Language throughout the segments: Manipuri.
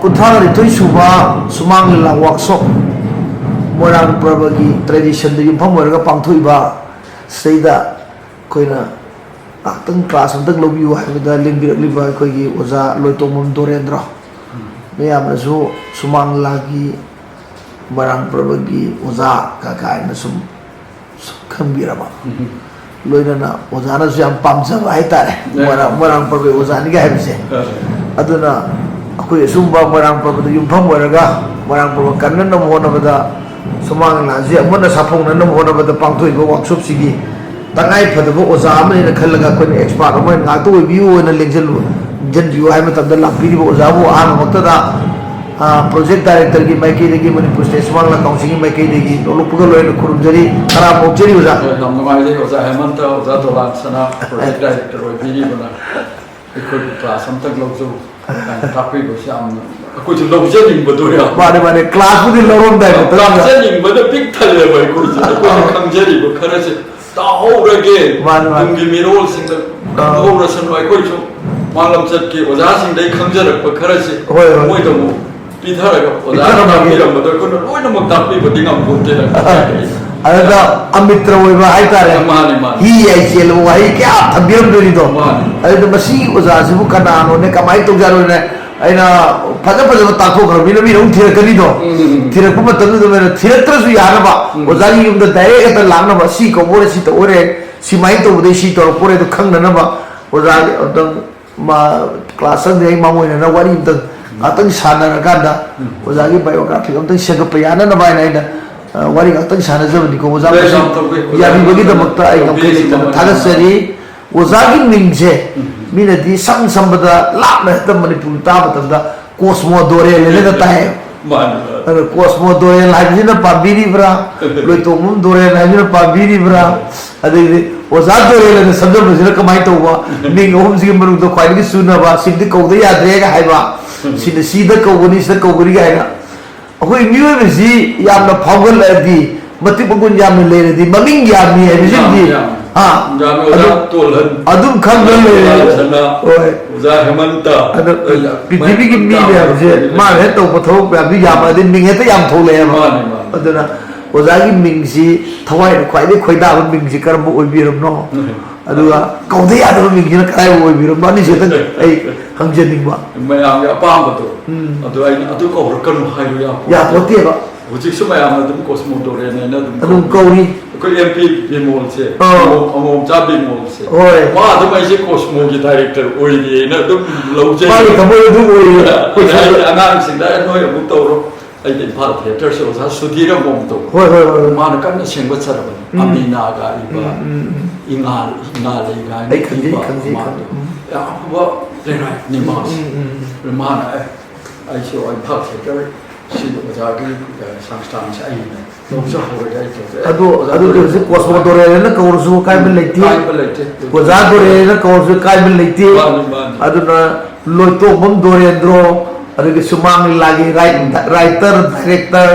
कुंथागरी तोई सुबा सुमांग ला वर्कशॉप मोरांग पर्व की ट्रेडिशन द युफम वरगा पांगथुइबा सेदा कोइना आतंग क्लास अंतक लोबियो हाइबदा लिंबिरलिबा कोइगी ओजा लोइतोमम दोरेंद्र मेयामसु सुमांग लागी मोरांग पर्व की ओजा काकाइना सुम खंबिरबा लोइना ओजाना सु याम पामजबा हाइतारे मोरांग पर्व ओजानी गा हाइबसे अदुना अखोई सुंबा मोरांग पर्व द युफम वरगा मोरांग पर्व कन्नन नम होनबदा सुमांग लाजी अमन साफोंग नम होनबदा पांगथुइबा वर्कशॉप सिगी तंगाई फदबो ओजा अमने खलगा कोन एक्सपर्ट अमन गातो बियु न लेंजल जनबियु हाइ मतब द लापिरिबो ओजा बो आन मक्तदा प्रोजेक्ट डायरेक्टर की माइके देगी मणिपुर स्टेट सुमांग ला काउंसिल की माइके देगी लोपुगा लोइन खुरुमजरी खरा मोचरी ओजा हम नमाइजे ओजा हेमंत ओजा तोला सना प्रोजेक्ट डायरेक्टर ओइ बिनी बना इको क्लास हम तक लोग जो तापी को शाम कुछ लोग जनिंग बदुया माने क्लास बुदी लोरोम दाइ क्लास जनिंग बद पिक थले भाई कुछ खंजरी बो खरसे ताहोरगे तुमगी मिरोल सिंग ताहोरसन वाइ कोइ जो मालम चत के ओजा सिंग दai खंजरक प खरसे मोइ दमु पिथरग ओजा तापीरम बद कोन लोइन मक तापी बदि ngam बोते अदा अमित्र ओइबा हाइतारे माने ही आइसेल वाइ क्या थबिरम दोनी दो अदा मसी ओजा सिबु कनानो ने कमाई तो जारो ने अइना फज फज ताको खर बिनो बिनो थिरकनी दो थिरक मतन दो मेरा थिरत्रसु यारबा ओजागी युम द डायरेक्ट त लांगना बा सी को बोरे सी तो ओरे सी माइ तो बदे सी तो पोरे तो खंगना बा ओजागी अदं मा क्लास दे मामोइना ना वारी त अतंग साना रगादा ओजागी बायोग्राफी अतंग सेगप याना ना बाइना वारी अतंग साना जबनी को ओजा याबी बगी दमक्ता आई गमखे थागसरी ओजागी मिंगजे मिनदी सम संबदा लापना त मणिपुर ताब तदा कोस्मो दोरे लेले द ताय मान कोस्मो दोरे लाइबिना पाबिरी ब्रा लोइतोमुम दोरे लाइबिना पाबिरी ब्रा अदे ओजा दोरे ले सबद बजर कमाई तोबा मिंग ओम जी मरु तो ख्वाइदि सुनबा सिद्धि कौदे याद्रे गा हाइबा सिन सीदा कौगनी सिदा कौगरी गा हाइना अखोई मियो बिजी यामना फावगल अदि मति बगुन याम लेरदि ममिंग यामी है बिजिंदी हाँ अदुम खंगल ले ओए ओजा हेमंत पृथ्वी की मी ले जे मा हे तो पथो अभी याम दिन मिंग हे तो याम थो ले अदुना ओजा की मिंग सी थवाई ख्वाइदि खोइदा मिंग सी करम ओइबिरम नो अदुगा कौदे यादव मिंग सी काय ओइबिरम नो नि जेतन ए हंगजेनिंगबा मयाम या पाम बतो अदु आई अदु को रकन हाइरु या पोतेबा हुजिक सुमयाम अदुम कोस्मो दोरे ने अदुम कौरी कोई एमपी बिमोल से अमोम चा बिमोल से मा अदुम ऐसे कोस्मो की डायरेक्टर ओइनी ने अदुम लौजे माली कबो अदुम ओइ कोई अनांग सिंग दा नोय अमु तौरो आई दिन भारत थिएटर से ओसा सुधीरम मोम तो होय मान कन सेंगबत सरबन अमीना गा इबा इंगा ले गा आई खंजी या वो ले राय निमास मान आई सो आई भारत थिएटर सी ओजागी संस्थान से आई ने लोगसा हो गई तो अदु जे कोस्मो दोरे ने कौरसु काय बन लेती ओजा दोरे ने कौरसु काय बन लेती अदुना लोइतो बम दोरेंद्रो अदुगे सुमांग लागी राइटर डायरेक्टर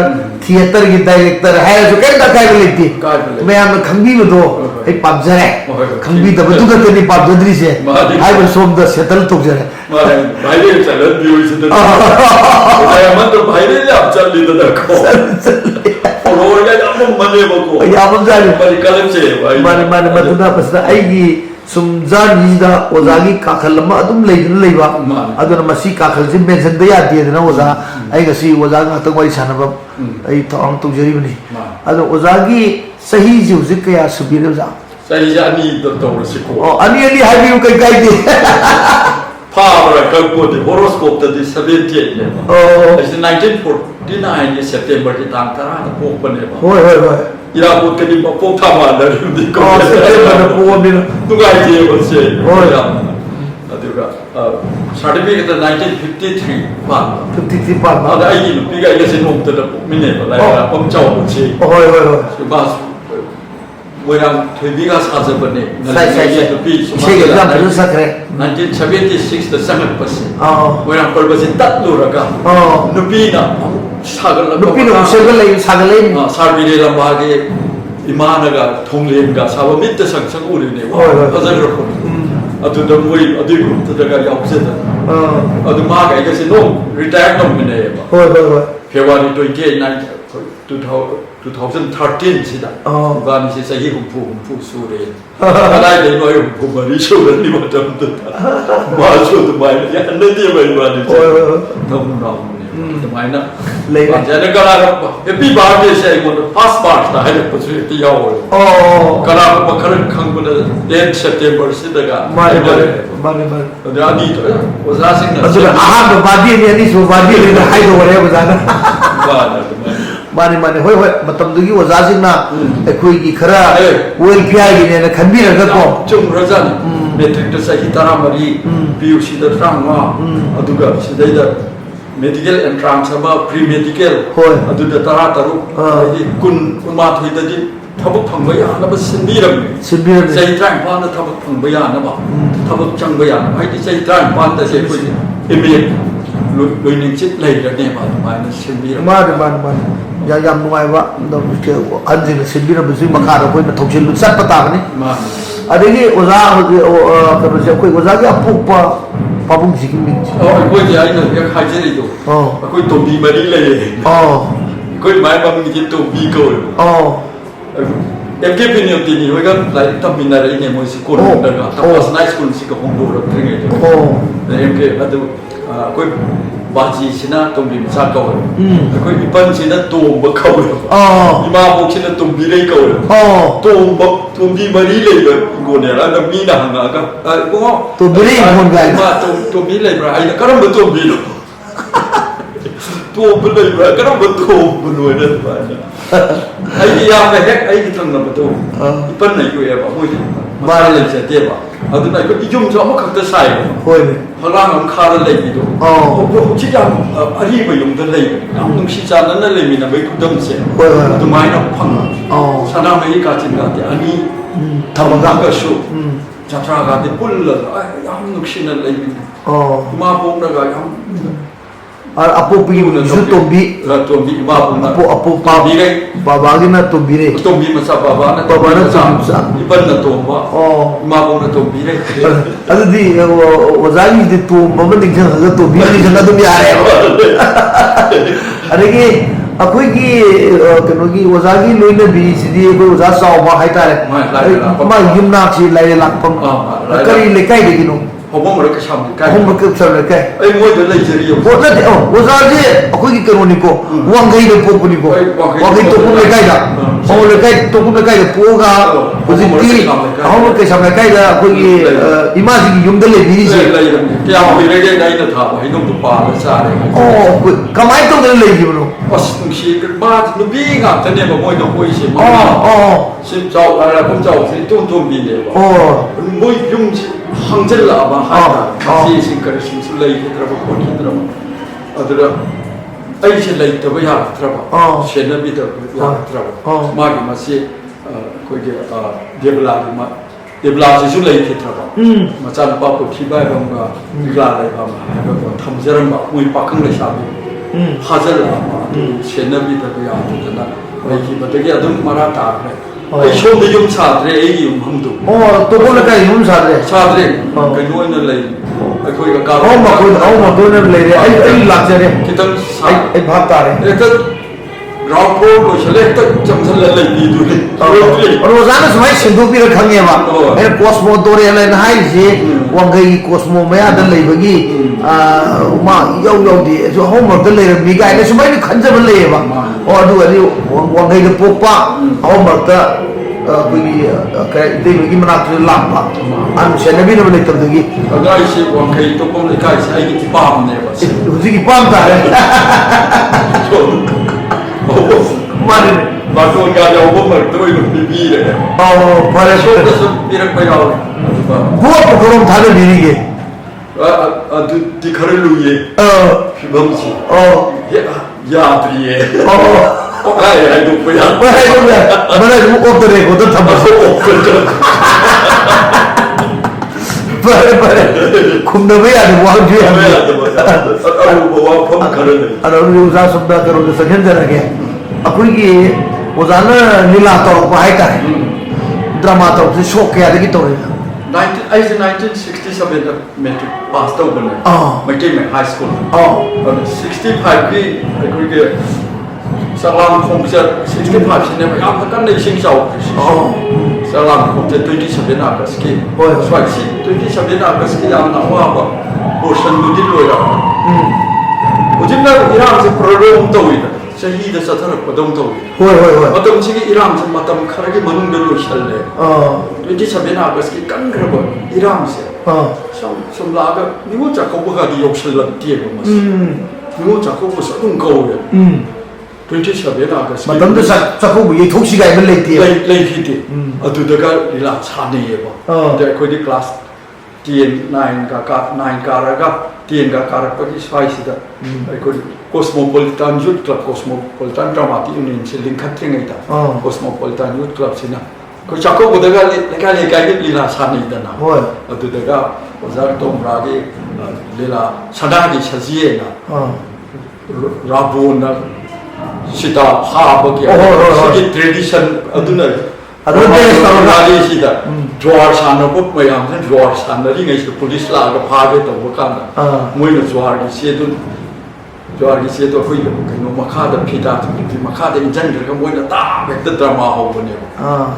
थिएटर की डायरेक्टर है जो केदा काय बन लेती मैं हम खंबी में दो ए पाबजरे खंबी द बदु गतनी पाबजद्री से हाय बन सोम द सेटल तो जरे मारे भाई चलन भी हुई से ओजा मन तो भाई ने आप चल ली तो देखो और ये हम मने बको या हम जाने पर कलम से माने मदना पसदा आईगी सुमजानीदा ओजागी काखल मा अदुम लेदन लेबा अदुना मसी काखल जे मेंशन द यादे दना ओजा आई गसी ओजा गातक वाई सानबा आई थांग तुजरी बनी अदु ओजागी सही जुज कया सुबीर ओजा सही जानी तो सिको अनि हाइबी कई कई दे फावरा कल्पोदे होरोस्कोप द 78 ने इस 1949 ये सितंबर की तांग तरा न पोपने बा होय इरा पोत के दिन पोक था मान दी को सितंबर न पोक दिन तुगाई जे बसे होय अदुगा सर्टिफिकेट 1953 पा 53 पा अदा आई नुपिगा ये से नोम त मिने बला पम चाव बसे होय बस मोइरांग थेबिगा साजबने नुपी 1976 द संगत पसे मोइरांग परबसे तत्लुरगा नुपी ना सागल नुपी नो सागल सारबिले लंबागे इमानगा थोंगलेंगा साबा मित्त संग उरिने फजर रखो अदुदा मोइ अदि ग्रुप तदगा यावसेदा ꯑꯗꯨ ꯃꯥꯒ ꯑꯩꯒꯁꯦ ꯅꯣꯡ ꯔꯤꯇꯥꯌꯔ ꯇꯧꯃꯤꯟꯅꯩꯌꯦꯕ ꯍꯣꯏ ꯍꯣꯏ ꯍꯣꯏ ꯐꯦꯕ꯭ꯔꯨꯋꯥꯔꯤ 28 2013 ꯁꯤꯗ 이반이시 자기 humfu 수레 하나의 내놓아요 humfu 말이 쇼를 니마tam도 마쇼도 많이 안내디 많이 많이 너무 나오네 많이 나 제가 가라가 해피 바르데 쉐이고 파스 바르다 할 것을 뛰어요 가라가 그런 강분의 10 september 시대가 말이 근데 아니 오사싱나 어제 아한도 바디에 아니 소 바디에 하이도 그래 보자나 माने होय होय मतमदुगी वजाजिना एखोइगी खरा वेलफेयरगिने खनबिरगको चुमरजन मेट्रिक द सही तरा मरी पीयूसी द ट्रांगवा अदुगा सिदैदा मेडिकल एंट्रांस अमा प्री मेडिकल होय अदुदा तरा तरु कुन कुमा थोइददि थबक फंगबा यानबा सिनबिरम सही ट्रांग पान थबक फंगबा यानबा थबक चंगबा यान हाइदि सही ट्रांग पान द से कोइ एमए लोइनिंग चित लेरनेबा माने सिनबिरम माने याम नुवाइबा दम के अंजिन सिबिर बसि मखार कोइ न थौसिल सट पतागनि अदगी ओजा कनो से कोइ ओजा के अपुपा पाबुंग जिकि मिंग कोइ जे आइ न के खाइजेरि दो कोइ तोबी मरि ले कोइ माइ बाबुंग जे तोबी को एमके पिनियन तिनि होगा लाइक तमिना रे ने मोसि कोन दगा तपस नाइ स्कूल सि को होंगो र ट्रेंगे एमके अदु कोइ बाजी सिना तोबी मसा को कोइ इपन सिना तोब खौ इमा बोक्सिना तोबी रे को तोबी मरि ले गोने रा न मीना हंगा का को तोबी रे मोन गाय मा तोबी ले ब्रा आइ करम तोबी लो तोब ले ब्रा करम तोब नो ने बा ai ya me hek ai ki thang na ba to ipan nai ko ya ba hoi ba le che te ba adu nai ko ijum jo ma khak ta sai hoi ne halang am kha da le bi do ho chi ya ari ba yum da le am nung si cha na le mi na bai ku dam se adu mai na phang sana mai ka chin ga te ani thamaga ka shu chatra ga te pul la am nung si na le mi ma bo na ga am apo pi ju tombi ma pun apo pa baba gina tombi re tombi masa baba na sa iban na tomba ma pun na tombi re adu di wazali di tomba ma ding jang ga tombi ni jang dum ya re adegi akoi gi kano gi wazali loina bi sidi ko waza saw ba hai ta re ma yumna chi lai lakpam kari lekai de gino Hobong mereka sam kai. Hobong mereka sam kai. Moi dah lagi jadi. Boleh deh. Wazari aku ini kerana niko. Wang gay deh pun niko. Wang gay tu pun lekai dah. Oh lekai tu pun lekai dah. Puga. Uziti. Aku mereka sam lekai dah. Aku ini imasi yum dah le diri sih. Tiap hari lagi dah ini thapa. Hidung tu pa besar. Oh, kamai tu dah lagi mana? Pas nungsi kerbat nubi ngap. Tadi apa moi dah moi sih. Si jauh ada pun jauh. Si tum bini. Moi yum hangzil lah abang hai si singkar singsul lagi kita apa pun kita apa adara ai si lagi tu bayar kita apa siapa bi tu bayar kita apa magi masih koi dia debla singsul lagi kita apa macam apa pun tiba bangga debla lagi bangga thamjaran bah mui pakang lagi sabi hajar lah siapa bi tu bayar kita na lagi betul dia tu marah tak ai show ni yum sadre ai yum hum tu to ko la kai yum sadre kai noi na lai ai koi ka ka ma do na lai re ai lak jare kitam ai bhag ta re ek ground floor ko chale tak chamsal lai bi du le और रोजाना समय सिंधु पी रखेंगे बा मेरे कोस्मो दोरे ले नहाई जे वंगई कोस्मो में आदर ले बगी मा यो दी जो होमवर्क ले बी गाय ने समय नि खंजब ले बा और दु अदि वंगई के पोपा होमवर्क ता कोई के दे बगी मना तो लाप बा अन से नबी ने ले तबगी अगर से वंगई तो कोम ले काय से आई की पाम ने बा हुजी की पाम ता है माने Baru kita jauh bertemu itu bibi le. Pada so tu birak bayar. Buat program thale diri ke. Adu di khare lu ye. Shubham si. Ya priye. Ai tu bayar. Mana tu opter ko tu thamba. Pada kumna bayar wang je. Aru bawa pom khare le. Aru usa sabda karo ke sajan jara ke. Aku ini वजाना लीला तो बाहर का है ड्रामा तो से शौक के आदि की तो 1967 metric pass tawbane Maitei me high school 65 ki aikoge salam khomja 65 sine yam kan nei sing chau salam khomja 27 August ki swai si 27 August ki yam na wa ba portion du dil loira ujimna iram se program tawida sahi da sathar padam tawida hoi matam sigi iram se matam kharagi manung de lo challe 27 August ki kan graba iram se som laga nimu chakko ga di yokshal tie ba mas nimu chakko ko sa dum ko ya 27 August matam da chakko bu ye thok si ga ben lei tie lei ki ti atu da ga ila chane ye ba de ko di class TN9 ka 9 ka ra ga TN ka ra pa ki swai si da ko Cosmopolitan Youth Club Cosmopolitan Drama Union se link khatring ai ta Cosmopolitan Youth Club sina ko chakko bu da ga le ka ki lila chane da na atu da ga ozar tom ra ge lila sada gi chajiye na rabona sita ha ba ki sigi tradition aduna aduna sida jwar sana ko mayam sen jwar sana ri ngai se police la ga pha ge to ba kan da moi na jwar gi se tu jwar gi se to khoi ga no makha da phita tu makha da injan ga moi na ta be ta drama ho bo ne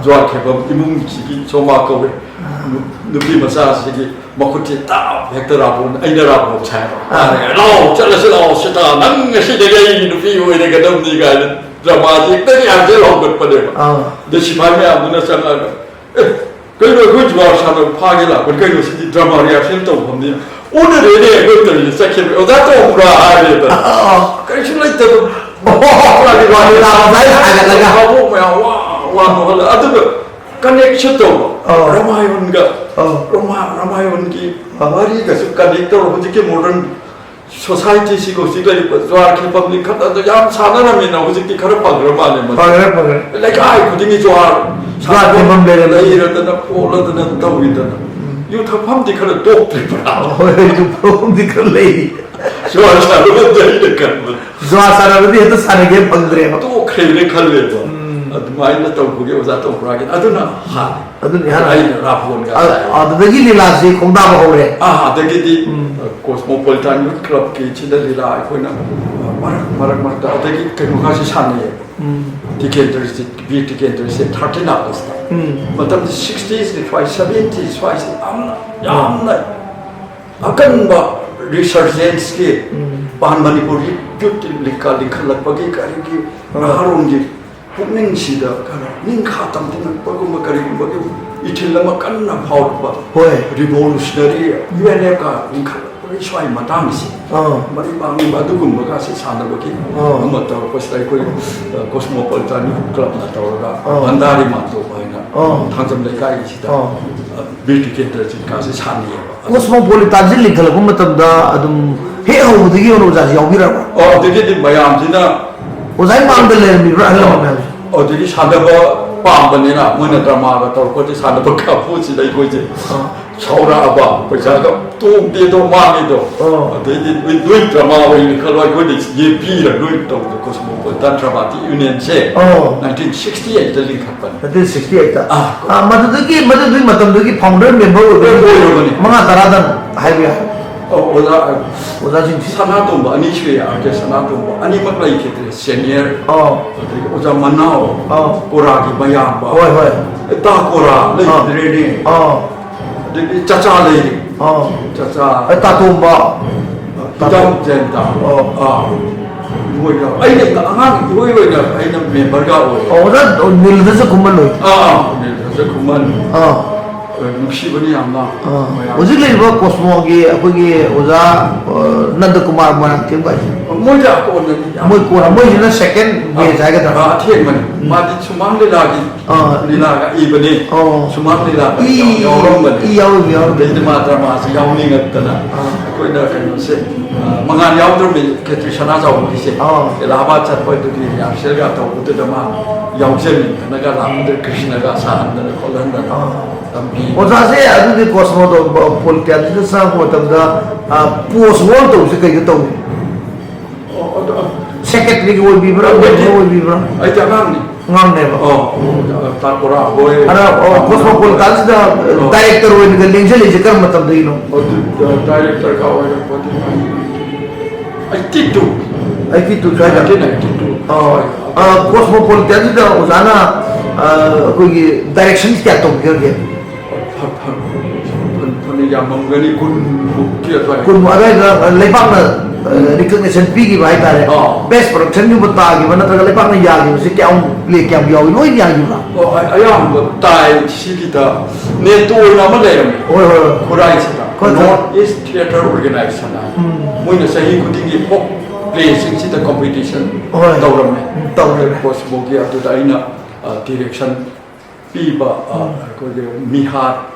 jwar ke ba imung chi so ma ko be nu pi ma sa se gi ma ko ti ta be ta ra bo ai da ra bo cha lo cha la se lo se ta nang se de ga nu pi wo de ga dam ni ga drama ji ta ni am je lo ko pa de de si pa me am na sa ga cái người cứ vào sao được pha cái là còn cái người sẽ drama reaction tổng hợp đi 오늘 내내 그것들이 시작해요. 나도 오라 이랬다. 그래서 라이트 하고 뭐야 와 아들 커넥션도 라마이온가 라마이온기 바바리가 커넥터로 어떻게 모던 소사이티 시고 시들이 좋아 republic 같다도 양 사나라면 어떻게 가르파 그러면 뭐 바글 내가 아이 고딩이 좋아 사람 되는 이러다 폴라드는 더위다 유타팜디 그런 또 프리퍼라 좀 프롬디 그레이 좋아 사람은 되니까 좋아 사람은 이제 사는 방들에 또 그래 칼레도 마이나 또 그게 오자도 그러긴 아두나 하 아두나 하나 아이 라폰가 아 되게 리라지 공다고 오래 아 되게디 코스모폴리탄 유트 클럽 기 치들리라 아이코나 마락 되게 그 가시 산에 티켓들이 비 티켓들이 13 아고스타 맞다 60s 70s 80s 암나 아kan 바 리서치엔스 기 반마니포리 큐트 리칼락바기 가리기 하롱기 국민시다 가라 닌카 담는 버금 거리고 이틀라마 깐나 파우바 왜 리볼루셔너리 유엔에가 닌카 리스와이 마담시 머리 방이 마두금 뭐가시 산다고기 뭐또 코스타이 코 코스모폴리탄 클럽 나타오가 반다리 마도 바이나 당점레가 이시다 비티켄터지 가시 산이에요 코스모폴리탄 질리클 보면다 아좀 해오드기 오는 자지 여기라고 되게 마야암지나 오자이 망들레 미브라 할라면 어디기 사다가 빵번이나 뭐나 드라마가 또 거기 사다가 가보지다 이거지 서울아봐 그자가 또 뒤도 망이도 되게 왜 드라마 왜 그걸 거기 예비라 또 코스모폴리탄 드라마 유니언체 1968 때 링크했던 1968 마두기 마tamdu기 파운더 멤버로 mga taradan 하이비야 오자 진 사나도 뭐 아니 쉬야 그 사나도 뭐 아니 막라 이렇게 시니어 그리고 오자 만나오 고라기 바야 바 호이 다 고라 레드레니 되게 짜짜레 짜짜 따톰바 따톰 젠다 뭐야 아이네 강한 뭐야 아이네 멤버가 오자 닐드서 kummal로 닐드서 kumman नुक्सीबनी आमना उसी लिए वो कोस्मोगी अपोगी उजा नंद कुमार मना टीम का मुझे को मुझे ना सेकंड ये जाएगा था ठीक मनी मादी सुमांग लीलागा इबनी सुमांग लीलागा यावरों बनी याव बेंद मात्रा मास यावनी गत्तना कोई ना कहीं से मंगान यावरों में केट्रिशना जाओ किसे इलाहाबाद चरपट की याशेल का तो उधर दमा यावजेल नगा रामदेव कृष्ण का साहन कोलंदन ओजासे अदुदि कोस्मो तो पोलिटिक्स से सब मतलब पोस्ट वॉर तो उसे कहीं तो सेक्रेटरी को भी बड़ा वो भी बड़ा आई जगह नहीं ngamne ba takora boy ana cosmopolitan da director wen ga lingjali je kar matam dei no director ka wa ai titu try da cosmopolitan da uzana koi direction kya to ge phun ya mangani kun kia thai kun ma ga lepak na recognition pi gi bai tare best production ni bata gi bana tra lepak na ya gi se kya le kya yo no ya gi na ayam tai sikita ne to na ma le oi korai sita North East Theatre Organization na moina sahi kutingi pop play sing sita competition tawram possible ki atu da ina direction pi ba ko ge mihar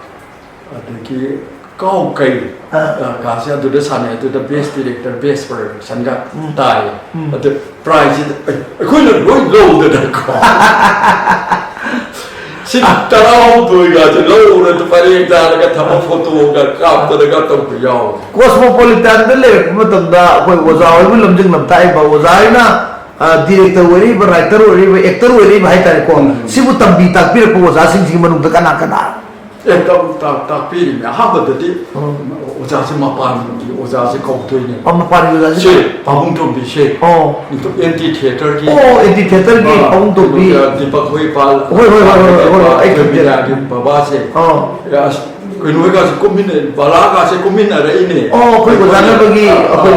adaki kau kai ka sia adu da sane adu da best director best production ga tai adu prize ko na low da ko si tarau tu ga je low na tu pare da ga thama photo ga kap da ga to ku yao cosmopolitan da le matam da koi wazai bu lamjing lam tai ba wazai na director wari ba writer wari ba actor wari ba hai tare ko sibu tambi tak pir ko waza sing sing manung da kana kana tak piri me ha ba de oja se mapan oja se kau tu ni mapan oja se pabung tu bi she ni tu anti theater ki anti theater ki pabung tu bi Deepak Hoi Pal ai ke bira di baba se ya koi noi ga se komin bala ga se komin ara ini koi ko jana bagi koi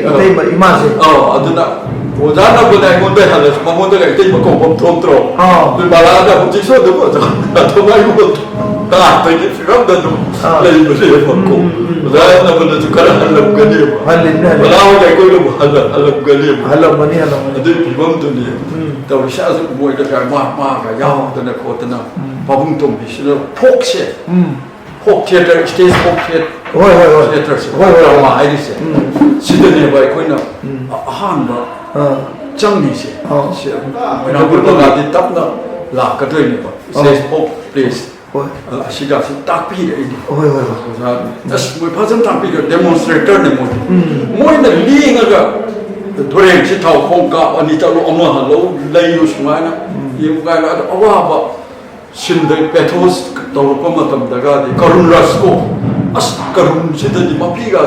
tai ima se aduna oja na ko dai mon be halas mo de ga tai ma ko bom trom tro tu bala ga bu ji so de ko to mai ko ta tai ni film da du lai ba se ko ko oja na ba tu kara halam ga ni halin na bala ga ko lu halam ga ni halam mani adu film tu ni ta sha su mo da ga ma ga ya da na ko ta na pabung tom bi se phok se phok theater stage phok theater se ma ai se sida ne ba ko na han ba chang ni se na bu ga di tap na la ka doi ne ba stage phok place asiga si tak pi de ni as mo pa jam tak pi de demonstrator ne mo na li nga ga doreng si thau khong ka ani ta lo ama ha lo lai lu sma na ye mu ga la awa ba sin de petos to ko ma tam da ga di karun ras ko as karun si de ni ma pi ga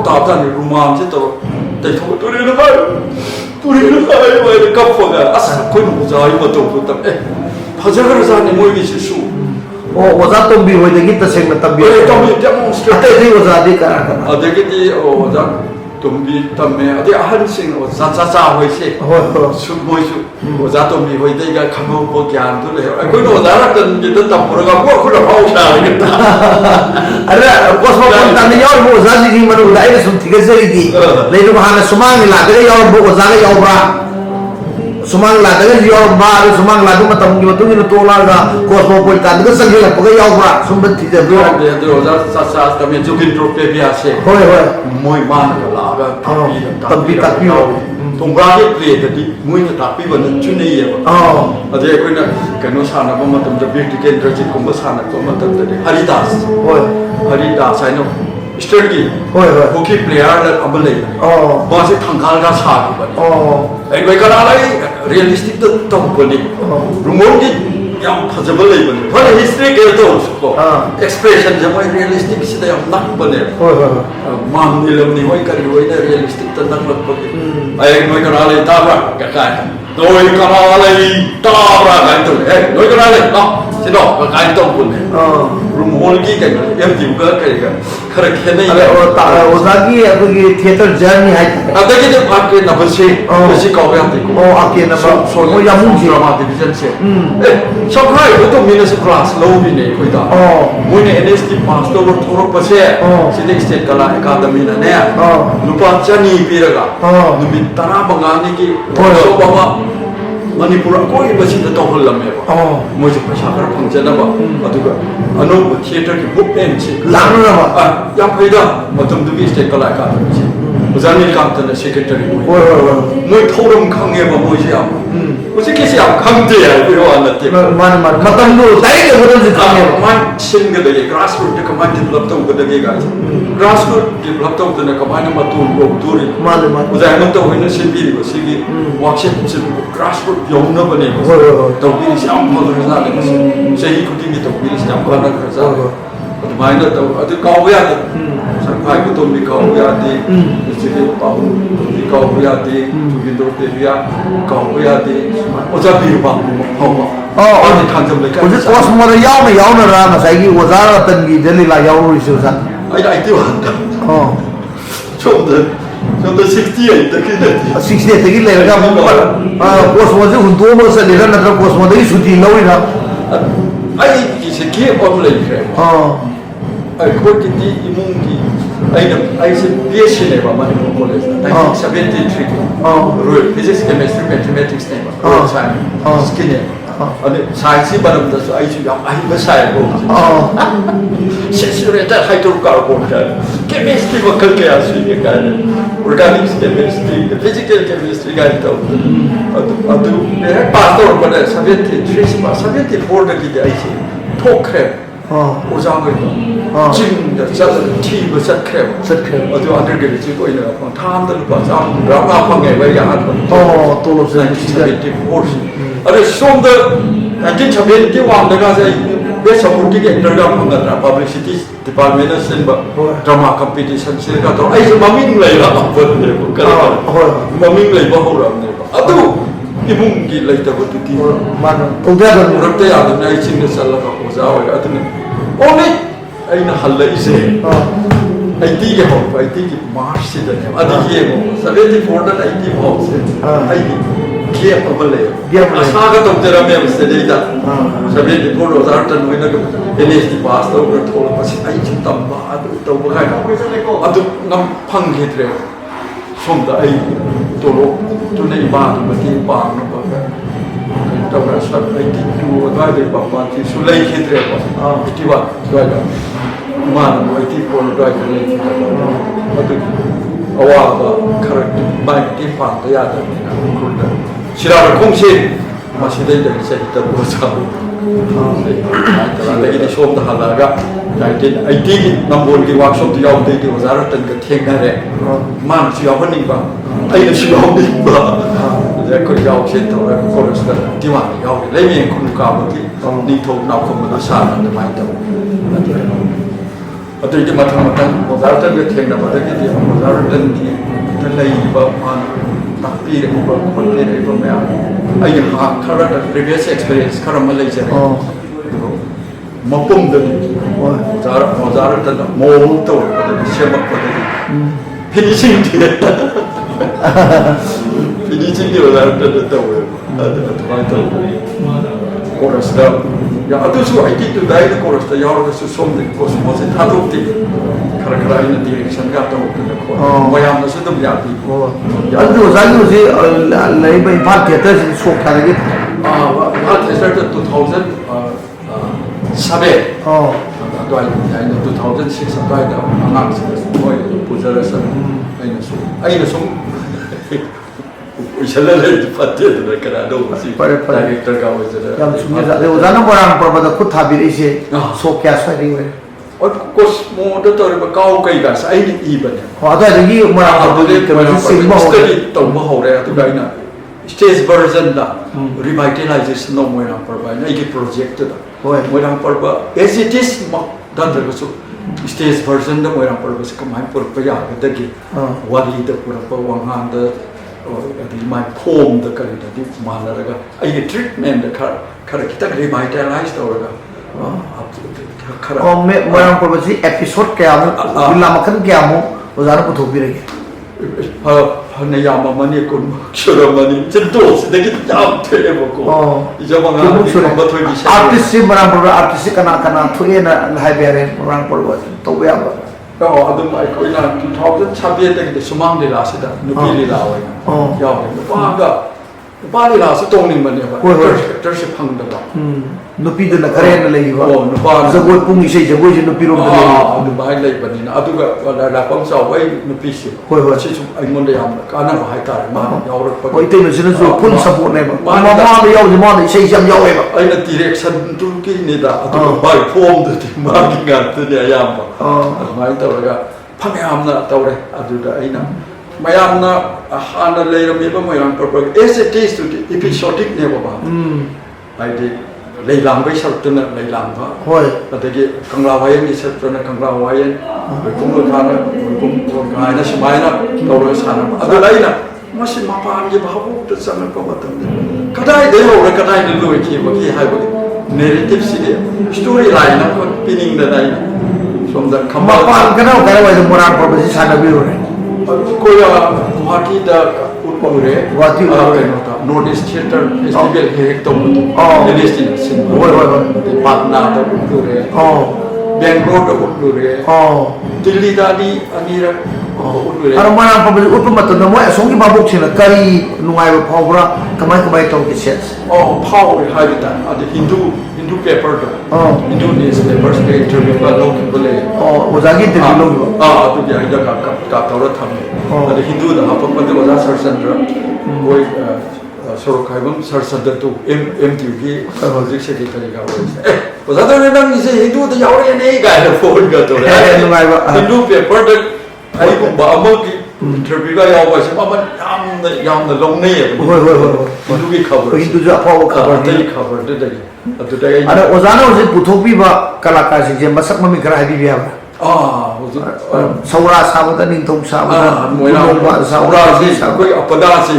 ta ta ni ruman si to te tho to re na ba tu re na ba ba ka fo ga as ko nu za ai ma to ta phajar za ni mo gi si su waza tombi hoi de gita seng na tambi tombi demonstrate ate di waza di kara kana adegi di waza tombi tamme ade ahan sing waza cha hoi se su moi su waza tombi hoi de ga khamo bo gyan tu le ko no waza ra kan gi ta pura ga ko khura hau sha ga ta ara cosmo tan ne yaw bo waza ji manu dai sum tiga zeri di le no hana sumang la de yaw bo waza ga yaw bra sumang la daga yaw ba sumang la dum tam gi tu ni to la ga cosmopolitan daga sang la ga yaw bra sum bat ti de do de waza sa ta me ju kin tro pe bia se hoi moi man ga la ga tambi tak pi tong bra ge play de di moi na tak pi ba na chu ne ye ba ade ko na ka no sa na ba ma tam de big ticket dra ji ko ma sa na ko ma tam de Haridas Haridas ai no strategy hockey player la amale ba se thangkal ga sa ba ai ko ka la realistic to ko ni rumor ki yam phajabal lai ba for history ke to ko expression je moi realistic se da yam nak ba ne man ni lam ni hoi kari hoi na realistic ta nak ba ai moi ka la ta ba ka ka doi ka la ta ba ka to doi ka la no se do ka ka to ko ne rumor ki ka em ji ga ka khara khene अरे वो ताकि अभी थिएटर जर्नी है अब देखिए जब आपके नंबर से किसी का हो जाती ओ आपके नंबर वो या मुझे ड्रामा डिवीजन से सब भाई वो तो मैंने से क्लास लो भी नहीं कोई था मैंने एनएसटी पास तो वो थोड़ा पसे सिटी स्टेट कला अकादमी ना ने लुपा चनी पीरगा नुमित तारा बंगानी की सो बाबा मणिपुर कोई बसी तो तोहल लम्हे बा मुझे पैसा कर फंक्शन बा अदुगा अनोप थिएटर की बुक पेन से लानो ना बा या फायदा मतलब दुबी स्टेट कला अकादमी से 오자니 감탄의 세크레터리 뭐 토름 강해봐 뭐지야 어떻게 시야 강제야 이거 왔는데 만 마땅도 다이게 그런지 강해 그만 신거든요 그라스루트 그만 디벨롭도 그거든요 그라스루트 디벨롭도 그거는 그만 맞도 독도리 만 오자니 또 있는 신비리고 시기 왁십 그라스루트 용너버네 독일이 시험 퍼즐을 하는 세이 쿠딩이 독일이 시험 퍼즐을 해서 마이너 또 아주 가오야 상파이 그 돈이 가오야 돼 이제 바우 돈이 가오야 돼 주긴도 때야 가오야 돼 어차피 봐 아니 탄점을 어제 코스모를 야오나 마사이기 오자라 던기 델리라 야오로 있어서 아이 뛰어한다 좀더 68 되게 68 되게 내가 코스모지 운동 모서 내가 나도 코스모들이 수지 나오이라 아이 이제 기회 없는 그래 그렇게 이문기 아이는 BSc 봐 많이 공부했어. 1973 로열 피지क्स केमिस्ट्री मैथमेटिक्स ने royal science 스키네. 아니 사이언스 바람도 아이주 아이 사이고. 실수했다 하이드로카르 본다. 케미스트리 뭐 그렇게 할 수 있니까. 오르가닉 케미스트리, 피지컬 케미스트리가 있다. 아두 내가 파스토르 보내 73 봐. 74도 기대 아이지. 토크래. 오장을 지금 저는 팀을 셋크래 어디 안들게 지고 있는 거 다음들 봐서 라마 방에 왜 야한 거 또로서 진짜 아래 좀더 안진 잡힌 게 왕대가서 왜 서포트게 들어가 본다 퍼블리시티 디파트먼트 선바 드라마 컴피티션 실가 또 아이 마밍 레이가 버는데 그러니까 마밍 레이 버호라네 아또 이문기 레이다고 듣기 맞아 동대가 그럴 때 아들 나이 친구 살라가 오자와 아들 오늘 아이는 할래이세 아이디게 뭐 아이디게 마시다네 아디게 뭐 사베디 포르다 아이디 뭐 아이디 기에 퍼블레 아사가 동대라면 세데이다 사베디 포르 자르탄 위나 NSD 파스 또 그렇고 같이 아이지 담바 아도 또 뭐가 아도 남 판게드레 somda ai tolo to nei ba to mati pa no ba ta ba sa ai ti tu ba de ba pa ti su lei ke tre ba ti ba ba ga ma no ai ti ko no ga ne ba to awa ba character ba ti pa to ya da ko da sira kong sin ma si dei da se ta bo sa lagi di som da halaga dai ai ti nambol ki workshop ti yaw dei ti wazara tan ka theng na re man si yaw ni ba ai na si yaw ni ba da ko yaw chen to ra ko ro sta ti wa yaw le mi kun ka ba ti ni tho na ko ma sa na da mai to atau ti matang wazara tan ka theng na ba da ki ti wazara tan ti tan lai ba man tapi re ko ko le re ba ma ai ha khara da previous experience khara ma lai che mapum da wazara tan mo to da shema ko da finishing ti finishing ti wazara tan da we da mai to chorus da ya atu su ai ti tu dai da chorus da ya ro su som de ko mo se ta do ti khara in direction ga to ko mo ya no su dum ya ti although जानो जे लाई बाई पार्ट थिएटर से show खारेगे part theatre 2007 아이는 2006 아이다 안학생 거의 부자라서 아이는 좀 이샬라를 파티에도 그러니까 시 다이렉터가 오잖아 양 중요하다 오자는 거랑 벌받아 코 타비리시 소케아 사이링 코스 모두 또 가오가이가 사이딩 이번에 와도 여기 뭐라 그러지 그 시스템 스터디 또 뭐하래 또 가이나 스테이지 버전다 리바이탈라이제이션 너 뭐야 벌바이나 이게 프로젝트다 뭐랑 벌바 as it is 막 단들고서 스테이지 버전도 뭐랑 벌바서 그만 벌바야 그다기 와리도 벌바 왕한다 어디 마이 폼도 그래도 말라가 이게 트리트먼트 카라 기타 리바이탈라이즈 도가 뭐랑 벌바지 에피소드 क्या बिल्ला मखन क्या मो उजारा को थोपी रही 네 야마만이 건 처럼만이 진도스 되게 딱 되고 이제 뭔가 뭔가 돌기 시작 아티스트 뭐랑 벌바 아티스트 가나 투에나 하이베레 뭐랑 벌바 또 왜야 아들 마이크 이나 2000 차비에 되게 수망들 하시다 누비리 나와요 야 누가가 ꯅꯨꯄꯥꯗꯤ ꯂꯥꯁ ꯇꯧꯅꯤꯡꯕꯅꯦꯕ ꯍꯣꯏ ꯍꯣꯏ ꯀꯦꯔꯦꯛꯇꯔꯁꯦ ꯐꯪꯗꯕ ꯅꯨꯄꯤꯗꯨꯅ ꯈꯔ ꯍꯦꯟꯅ ꯂꯩꯕ ꯅꯨꯄꯥ ꯖꯒꯣꯏ ꯄꯨꯡ ꯏꯁꯩ ꯖꯒꯣꯏꯁꯦ ꯅꯨꯄꯤꯔꯣꯝꯗ ꯂꯩꯕ ꯑꯗꯨꯃꯥꯏꯅ ꯂꯩꯕꯅꯤꯅ ꯑꯗꯨꯒ ꯂꯥꯛꯄꯝ ꯆꯥꯎꯕ ꯑꯩ ꯅꯨꯄꯤꯁꯤ ꯍꯣꯏ ꯍꯣꯏ ꯁꯤꯁꯨ ꯑꯩꯉꯣꯟꯗ ꯌꯥꯝꯅ ꯀꯥꯟꯅꯕ ꯍꯥꯏꯇꯥꯔꯦ ꯃꯥꯅ ꯌꯥꯎꯔꯛꯄꯒꯤ ꯍꯣꯏ ꯏꯇꯩꯃꯁꯤꯅꯁꯨ ꯐꯨꯜ ꯁꯞꯄꯣꯔꯠꯅꯦꯕ ꯃꯃꯥꯗ ꯌꯥꯎꯁꯦ ꯃꯥꯅ ꯏꯁꯩꯁꯦ ꯌꯥꯝ ꯌꯥꯎꯋꯦꯕ ꯑꯩꯅ ꯗꯤꯔꯦꯛꯁꯟꯗꯨꯒꯤꯅꯤꯗ ꯑꯗꯨꯒ ꯃꯥꯒꯤ ꯐꯣꯝꯗꯨꯗꯤ ꯃꯥꯒꯤ ꯉꯥꯛꯇꯅꯤ ꯑꯌꯥꯝꯕ ꯑꯗꯨꯃꯥꯏꯅ ꯇꯧꯔꯒ ꯐꯅꯌꯥꯝꯅ ꯇꯧꯔꯦ ꯑꯗꯨꯗ ꯑꯩꯅ ꯃꯌꯥꯝꯅ ꯍꯥꯟꯅ ꯂꯩꯔꯝꯃꯤꯕ ꯃꯣꯏꯔꯥꯡ ꯄꯔꯄꯒꯤ ꯑꯦꯁ ꯑꯦ ꯇꯦꯁꯇꯨꯗꯤ ꯏꯄꯤꯁꯣꯗꯤꯛꯅꯦꯕ ꯍꯥꯏꯗꯤ ꯂꯩ ꯂꯥꯡꯕꯒꯤ ꯁꯔꯨꯛꯇꯨꯅ ꯂꯩ ꯂꯥꯡꯕ ꯍꯣꯏ ꯑꯗꯒꯤ ꯀꯪꯂꯥ ꯋꯥꯌꯦꯟꯒꯤ ꯁꯔꯨꯛꯇꯨꯅ ꯀꯪꯂꯥ ꯋꯥꯌꯦꯟ ꯃꯣꯏꯄꯨꯡ ꯂꯣꯏꯈꯥꯅ ꯃꯣꯏꯄꯨꯡ ꯀꯥꯏꯅ ꯁꯨꯃꯥꯏꯅ ꯇꯧꯔꯒ ꯁꯥꯟꯅꯕ ꯑꯗꯨꯗ ꯑꯩꯅ ꯃꯁꯤ ꯃꯄꯥꯟꯒꯤ ꯚꯥꯕꯣꯛꯇ ꯆꯪꯉꯛꯄ ꯃꯇꯝꯗ ꯀꯗꯥꯏꯗꯒꯤ ꯍꯧꯔ ꯀꯗꯥꯏꯗ ꯂꯣꯏꯈꯤꯕꯒꯦ ꯍꯥꯏꯕꯒꯤ ꯅꯦꯔꯦꯇꯤꯞꯁꯤꯗꯤ ꯁ꯭ꯇꯣꯔꯤ ꯂꯥꯏꯟ ꯑꯃ ꯄꯤꯅꯤꯡꯗꯅ ꯑꯩꯅ ꯁꯣꯝꯗ ꯃꯄꯥꯟ ꯀꯗꯥꯏꯋꯥꯏꯗ ꯃꯣꯏꯔꯥꯡ ꯄꯔꯕꯁꯤ ꯁꯥꯟꯅꯕꯤꯔꯨꯔꯦ ꯑꯩꯈꯣꯏ ꯒꯨꯋꯥꯍꯥꯇꯤꯗ ꯎꯠꯂꯨꯔꯦ ꯀꯩꯅꯣꯗ ꯅꯣꯔꯠ ꯏꯁ ꯊꯤꯌꯦꯇꯔ ꯐꯦꯁꯇꯤꯚꯦꯜ ꯍꯦꯛ ꯇꯧꯕꯗꯣ NSTꯅ ꯁꯤꯟꯕ ꯍꯣꯏ ꯍꯣꯏ ꯍꯣꯏ ꯑꯗꯩ ꯄꯥꯠꯅꯥꯗ ꯎꯠꯂꯨꯔꯦ ꯕꯦꯡꯒ꯭ꯂꯣꯔꯗ ꯎꯠꯂꯨꯔꯦ ꯗꯤꯜꯂꯤꯗ ꯑꯅꯤꯔꯛ ꯎꯠꯂꯨꯔꯦ ꯑꯗꯣ ꯃꯣꯏꯔꯥꯡ ꯄꯔꯕꯁꯤ ꯎꯠꯄ ꯃꯇꯝꯗ ꯃꯣꯏ ꯑꯁꯣꯝꯒꯤ ꯚꯥꯕꯣꯛꯁꯤꯡꯅ ꯀꯔꯤ ꯅꯨꯡꯉꯥꯏꯕ ꯐꯥꯎꯕ꯭ꯔꯥ ꯀꯃꯥꯏ ꯇꯧꯒꯦ ꯁꯦꯠꯁ ꯐꯥꯎꯔꯦ ꯍꯥꯏꯕ ꯇꯥꯔꯦ ꯑꯗ ꯍꯤꯟꯗꯨ ꯄꯦꯄꯔꯗ ꯍꯤꯟꯗꯨ ꯅ꯭ꯌꯨꯁ ꯄꯦꯄꯔꯁꯤꯗ ꯏꯟꯇꯔꯚ꯭ꯌꯨꯒ ꯂꯧꯈꯤꯕ ꯂꯩ ꯑꯣꯖꯥꯒꯤ ꯏꯟꯇꯔꯚ꯭ꯌꯨ ꯂꯧꯈꯤꯕ ꯑꯗꯨꯒꯤ ꯑꯩꯅ ꯀꯥꯞ ꯇꯧꯔ ꯊꯝꯃꯦ ꯑꯗ ꯍꯤꯟꯗꯨꯗ ꯍꯥꯞꯄꯛꯄꯗ ꯑꯣꯖꯥ ꯁꯔꯆꯟꯗ꯭ꯔ ꯃꯣꯏ ꯁꯣꯔꯣꯛꯈꯥꯏꯕꯝ ꯁꯔꯆꯟꯗ꯭ꯔꯗꯨ MTUꯒꯤ ꯍꯧꯖꯤꯛ ꯁꯦꯀ꯭ꯔꯦꯇꯔꯤꯒ ꯑꯣꯏꯔꯤꯁꯦ ꯑꯣꯖꯥꯗꯧꯅꯦ ꯅꯪꯒꯤꯁꯦ ꯍꯤꯟꯗꯨꯗ ꯌꯥꯎꯔꯛꯑꯦꯅꯦ ꯀꯥꯏꯅ ꯐꯣꯟꯒ ꯇꯧꯔꯦ ꯅꯨꯡꯉꯥꯏꯕ ꯍꯤꯟꯗꯨ ꯄꯦꯄꯔꯗ ꯑꯩꯒꯨꯝꯕ ꯑꯃꯒꯤ ꯏꯟꯇꯔꯚ꯭ꯌꯨꯒ ꯌꯥꯎꯕꯁꯦ ꯃꯃꯜ ꯌꯥꯝꯅ ꯂꯧꯅꯩꯌꯦꯕ ꯍꯤꯟꯗꯨꯒꯤ ꯈꯕꯔ ꯍꯤꯟꯗꯨꯁꯨ ꯑꯐꯥꯎꯕ ꯈꯕꯔꯅꯤ ꯑꯇꯩ ꯈꯕꯔꯗꯨꯗꯒꯤ ꯑꯗꯨꯗ ꯑꯗ ꯑꯣꯖꯥꯅ ꯍꯧꯖꯤꯛ ꯄꯨꯊꯣꯛꯄꯤꯕ ꯀꯂꯥꯀꯥꯔꯁꯤꯡꯁꯦ ꯃꯁꯛ ꯃꯃꯤꯡ ꯈꯔ ꯍꯥꯏꯕꯤꯕ ꯌꯥꯕ꯭ꯔꯥ ꯍꯧꯖꯤꯛ ꯁꯧꯔꯥ ꯁꯥꯕꯗ ꯅꯤꯡꯊꯧ ꯁꯥꯕꯗ ꯃꯣꯏꯔꯥꯡ ꯁꯧꯔꯥꯁꯤ ꯑꯩꯈꯣꯏ ꯑꯄꯅꯥꯁꯤ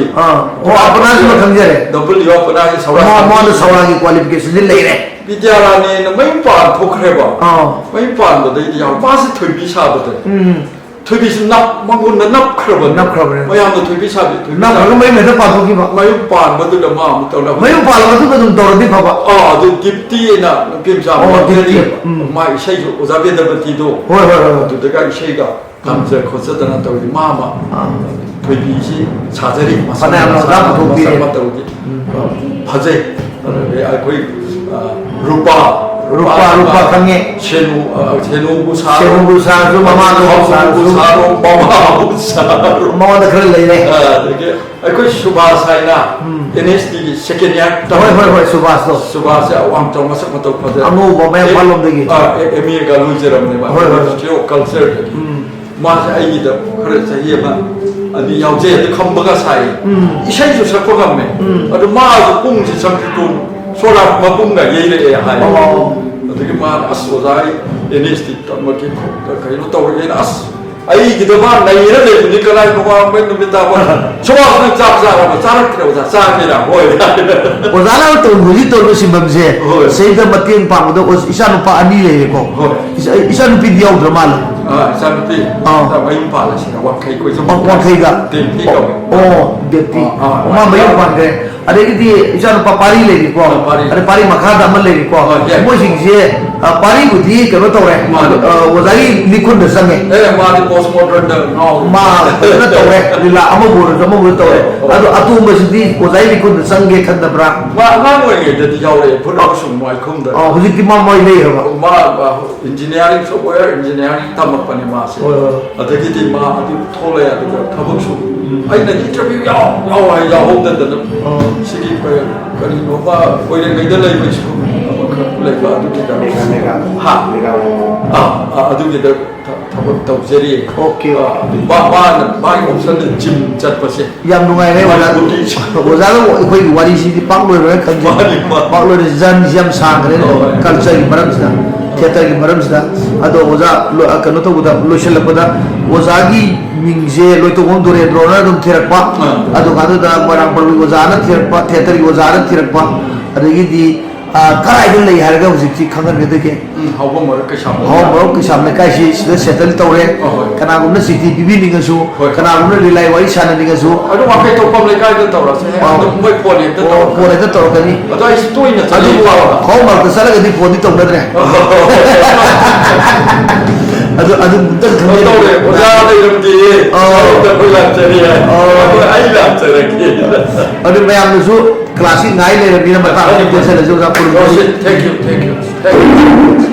ꯑꯄꯅꯥꯁꯤꯃ ꯈꯪꯖꯔꯦ ꯑꯄꯅꯥꯁꯤ ꯁꯧꯔꯥ ꯃꯉꯣꯟꯗ ꯁꯧꯔꯥꯒꯤ ꯀ꯭ꯋꯥꯂꯤꯐꯤꯀꯦꯁꯟꯗꯤ ꯂꯩꯔꯦ ꯕꯤꯗ꯭ꯌꯥꯔꯥꯅꯤꯅ ꯃꯌꯨꯝ ꯊꯣꯛꯈ꯭ꯔꯦꯕ ꯃꯌꯨꯝ ꯄꯥꯟꯕꯗꯩꯗꯤ ꯌꯥꯎ ꯃꯥꯁꯤ ꯊꯣꯏꯕꯤ ꯁꯥꯕꯗ ꯊꯣꯏꯕꯤꯁꯤ ꯃꯉꯣꯟꯗ ꯅꯞꯈ꯭ꯔꯕꯅꯦ ꯃꯌꯥꯝꯅ ꯊꯣꯏꯕꯤ ꯁꯥꯕꯤ ꯅꯞꯈ꯭ꯔꯒ ꯃꯌꯨꯝ ꯍꯦꯛꯇ ꯄꯥꯟꯊꯣꯛꯈꯤꯕ ꯃꯌꯨꯝ ꯄꯥꯟꯕꯗꯨꯗ ꯃꯥ ꯑꯃꯨꯛ ꯇꯧꯅꯕ ꯃꯌꯨꯝ ꯄꯥꯜꯂ ꯃꯇꯨꯡꯗ ꯑꯗꯨꯝ ꯇꯧꯔꯗꯤ ꯐꯕ ꯑꯗꯨ ꯗꯤꯞꯇꯤꯅ ꯅꯨꯄꯤ ꯃꯆꯥ ꯑꯃ ꯃꯥ ꯏꯁꯩꯁꯨ ꯑꯣꯖꯥ ꯕꯦꯗꯕꯇꯤꯗꯣ ꯑꯗꯨꯗꯒ ꯏꯁꯩꯒ ꯇꯝꯖ ꯈꯣꯠꯆꯗꯅ ꯇꯧꯔꯤ ꯃꯥ ꯑꯃ ꯊꯣꯏꯕꯤꯁꯤ ꯁꯥꯖꯔꯤ ꯃꯁꯛ ꯃꯇꯧꯗꯤ ꯐꯖꯩ ꯑꯩꯈꯣꯏ ꯔꯨꯄꯥ ꯈꯪꯉꯦ ꯁꯦꯅꯨꯕꯨ ꯁꯥꯔꯁꯨ ꯃꯃꯥꯗꯨ ꯁꯥꯔꯣ ꯃꯃꯥꯕꯨ ꯁꯥꯔꯣ ꯃꯉꯣꯟꯗ ꯈꯔ ꯂꯩꯔꯦ ꯑꯗꯒꯤ ꯑꯩꯈꯣꯏ ꯁꯨꯕꯥꯁ ꯍꯥꯏꯅ NSTꯒꯤ ꯁꯦꯀꯦꯟ ꯏꯌꯥꯔ ꯍꯣꯏ ꯁꯨꯕꯥꯁꯇꯣ ꯑꯋꯥꯡ ꯆꯥꯎ ꯃꯁꯛ ꯃꯇꯧ ꯐꯖꯩ ꯑꯉꯧꯕ ꯃꯌꯥꯝꯄꯥꯜꯂꯣꯝꯗꯒꯤ MAꯒ ꯂꯣꯏꯖꯔꯝꯅꯦꯕ ꯌꯨꯅꯤꯚꯔꯁꯤꯇꯤ ꯑꯣꯐ ꯀꯜꯆꯔꯗꯒꯤ ꯃꯥꯁꯦ ꯑꯩꯒꯤꯗ ꯈꯔ ꯆꯍꯤ ꯑꯃ ꯑꯅꯤ ꯌꯥꯎꯖꯩ ꯑꯗꯨ ꯈꯝꯕꯒ ꯁꯥꯏ ꯏꯁꯩꯁꯨ ꯁꯛꯄ ꯉꯝꯃꯦ ꯑꯗꯨ ꯃꯥꯁꯨ ꯄꯨꯡꯁꯤ ꯁꯪꯀ꯭ꯔꯤꯇꯣꯟ ꯁꯣꯔꯥ ꯃꯄꯨꯡꯒ ꯌꯩꯔꯛꯑꯦ ꯍꯥꯏ ꯑꯗꯒꯤ ꯃꯥꯅ ꯑꯁ ꯑꯣꯖꯥ NST ꯇꯝꯃꯒꯤ ꯀꯩꯅꯣ ꯇꯧꯔꯒꯦꯅ ꯑꯁ ꯑꯩꯒꯤꯗ ꯃꯥ ꯅꯩꯔ ꯂꯩꯕꯅꯤ ꯀꯗꯥꯏ ꯅꯣꯡꯉꯥꯟꯕꯩ ꯅꯨꯃꯤꯗꯥꯡ ꯁꯨꯕꯥꯁꯅ ꯆꯥꯛ ꯆꯥꯔꯕ ꯆꯥꯔꯛꯇ꯭ꯔꯦ ꯑꯣꯖꯥ ꯆꯥꯒꯦꯔꯥ ꯍꯣꯏ ꯑꯣꯖꯥꯅ ꯍꯧꯖꯤꯛ ꯇꯧꯔꯤꯕ ꯁꯤꯟꯐꯝꯁꯦ ꯁꯤꯗ ꯃꯇꯦꯡ ꯄꯥꯡꯕꯗ ꯏꯆꯥꯅꯨꯄꯥ 2 ꯂꯩꯔꯦꯀꯣ ꯏꯆꯥꯅꯨꯄꯤꯗꯤ ꯌꯥꯎꯗ꯭ꯔ ꯃꯥꯜꯂꯦ ꯏꯆꯥꯅꯨꯄꯤ ꯃꯌꯨꯝ ꯄꯥꯜꯂꯁꯤꯅ ꯋꯥꯡꯈꯩ ꯋꯥꯡꯈꯩꯒ ꯗꯦꯝꯄꯤ ꯀꯧꯋꯦ ꯗꯦꯞꯇꯤ ꯃꯥ ꯃꯌꯨꯝ ꯄꯥꯟꯈ꯭ꯔꯦ ꯑꯗꯒꯤꯗꯤ ꯏꯆꯥꯅꯨꯄꯥ ꯄꯥꯔꯤ ꯂꯩꯔꯤꯀꯣ ꯑꯗꯩ ꯄꯥꯔꯤ ꯃꯈꯥꯗ ꯑꯃ ꯂꯩꯔꯤꯀꯣ ꯃꯣꯏꯁꯤꯡꯁꯦ ꯄꯥꯔꯤꯕꯨꯗꯤ ꯀꯩꯅꯣ ꯇꯧꯔꯦ ꯑꯣꯖꯥꯒꯤ ꯂꯤꯈꯨꯟꯗ ꯆꯪꯉꯦ ꯃꯥꯗꯤ ꯄꯣꯁ ꯃꯣꯗꯔꯟꯗ ꯃꯥ ꯐꯖꯅ ꯇꯧꯔꯦ ꯂꯤꯂꯥ ꯑꯃꯕꯨ ꯑꯣꯏꯔꯁꯨ ꯑꯃꯕꯨ ꯇꯧꯔꯦ ꯑꯗꯣ ꯑꯇꯣꯝꯕꯁꯤꯗꯤ ꯑꯣꯖꯥꯒꯤ ꯂꯤꯈꯨꯟꯗ ꯆꯪꯒꯦ ꯈꯟꯗꯕ꯭ꯔꯥ ꯃꯥ ꯑꯉꯥꯡ ꯑꯣꯏꯔꯤꯉꯩꯗꯗꯤ ꯌꯥꯎꯔꯛꯑꯦ ꯐꯨꯠꯕꯣꯜꯁꯨ ꯃꯥꯏꯈꯨꯝꯗ ꯍꯧꯖꯤꯛꯇꯤ ꯃꯥ ꯃꯣꯏ ꯂꯩꯔꯕ ꯃꯥ ꯏꯟꯖꯤꯅꯤꯌꯥꯔꯤꯡ ꯁꯣꯐꯋꯦꯌꯔ ꯏꯟꯖꯤꯅꯤꯌꯥꯔꯤꯡ ꯇꯝꯃꯛꯄꯅꯦ ꯃꯥꯁꯦ ꯑꯗꯒꯤꯗꯤ ꯃꯥ ꯑꯗꯨ ꯊꯣꯛꯂꯛꯑꯦ ꯑꯗꯨꯒ ꯊꯕꯛꯁꯨ ꯑꯩꯅ ꯏꯟꯇꯔꯚ꯭ꯌꯨ ꯌꯥꯎꯍꯧꯗꯗꯅ ꯁꯤꯒꯤ ꯀꯔꯤꯅꯣꯃ ꯀꯣꯏꯔꯦꯡꯒꯩꯗ ꯂꯩꯕ ꯁ꯭ꯀꯨꯜ ꯑꯃꯈꯛ ꯂꯩꯕ ꯑꯗꯨꯒꯤꯗ ꯑꯗꯨꯒꯤꯗ ꯊꯕꯛ ꯇꯧꯖꯔꯤ ꯃꯥꯅ ꯃꯥꯒꯤ ꯑꯣꯞꯁꯟꯗ ꯖꯤꯝ ꯆꯠꯄꯁꯦ ꯌꯥꯝ ꯅꯨꯡꯉꯥꯏꯔꯦ ꯑꯣꯖꯥꯒ ꯑꯩꯈꯣꯏꯒꯤ ꯋꯥꯔꯤꯁꯤꯗꯤ ꯄꯥꯛ ꯂꯣꯏꯔꯣꯏ ꯈꯪꯖꯩ ꯄꯥꯛ ꯂꯣꯏꯔꯦ ꯖꯔꯅꯤꯁꯤ ꯌꯥꯝ ꯁꯥꯡꯈ꯭ꯔꯦ ꯀꯜꯆꯔꯒꯤ ꯃꯔꯝꯁꯤꯗ ꯊꯤꯌꯦꯇꯔꯒꯤ ꯃꯔꯝꯁꯤꯗ ꯑꯗꯣ ꯑꯣꯖꯥ ꯀꯩꯅꯣ ꯇꯧꯕꯗ ꯂꯣꯏꯁꯤꯜꯂꯛꯄꯗ ꯑꯣꯖꯥꯒꯤ ꯃꯤꯡꯁꯦ ꯂꯣꯏꯇꯣꯡꯕꯝ ꯗꯣꯔꯦꯟꯗ꯭ꯔꯣꯅ ꯑꯗꯨꯝ ꯊꯤꯔꯛꯄ ꯑꯗꯨꯀꯥꯟꯗꯨꯗ ꯃꯣꯏꯔꯥꯡ ꯄꯔꯕꯒꯤ ꯑꯣꯖꯥꯅ ꯊꯤꯔꯛꯄ ꯊꯤꯌꯦꯇꯔꯒꯤ ꯑꯣꯖꯥꯅ ꯊꯤꯔꯛꯄ ꯑꯗꯒꯤꯗꯤ ꯀꯗꯥꯏꯗ ꯂꯩ ꯍꯥꯏꯔꯒ ꯍꯧꯖꯤꯛꯇꯤ ꯈꯪꯍꯟꯒꯗꯒꯦ ꯍꯧꯕ ꯃꯔꯛ ꯀꯩꯁꯥꯝ ꯂꯩꯀꯥꯏꯁꯤ ꯁꯤꯗ ꯁꯦꯇꯜ ꯇꯧꯔꯦ ꯀꯅꯥꯒꯨꯝꯕ ꯆꯤꯊꯤ ꯄꯤꯕꯤꯅꯤꯡꯉꯁꯨ ꯀꯅꯥꯒꯨꯝꯕ ꯂꯤꯂꯥꯏ ꯋꯥꯔꯤ ꯁꯥꯟꯅꯅꯤꯡꯉꯁꯨ ꯑꯗꯨ ꯋꯥꯡꯈꯩ ꯊꯣꯛꯐꯝ ꯂꯩꯀꯥꯏꯗ ꯇꯧꯔꯁꯦ ꯃꯣꯏ ꯐꯣꯟ ꯍꯦꯛꯇ ꯇꯧꯔꯛꯀꯅꯤ ꯑꯗꯣ ꯑꯩ ꯇꯣꯏꯅ ꯑꯗꯨꯕꯨ ꯍꯧ ꯃꯔꯛꯇ ꯆꯠꯂꯒꯗꯤ ꯐꯣꯟꯗꯤ ꯇꯧꯅꯗ꯭ꯔꯦ ꯑꯗꯨ ꯑꯃꯨꯛꯇꯪ ꯇꯧꯔꯦ ꯑꯣꯖꯥ ꯂꯩꯔꯝꯗꯦ ꯑꯩ ꯂꯥꯛꯆꯔꯒꯦ अरे मैं आपने जो क्लासिक गाई ले रही है ना बता रहा हूँ जैसे लजो आप Thank you, thank you, thank you.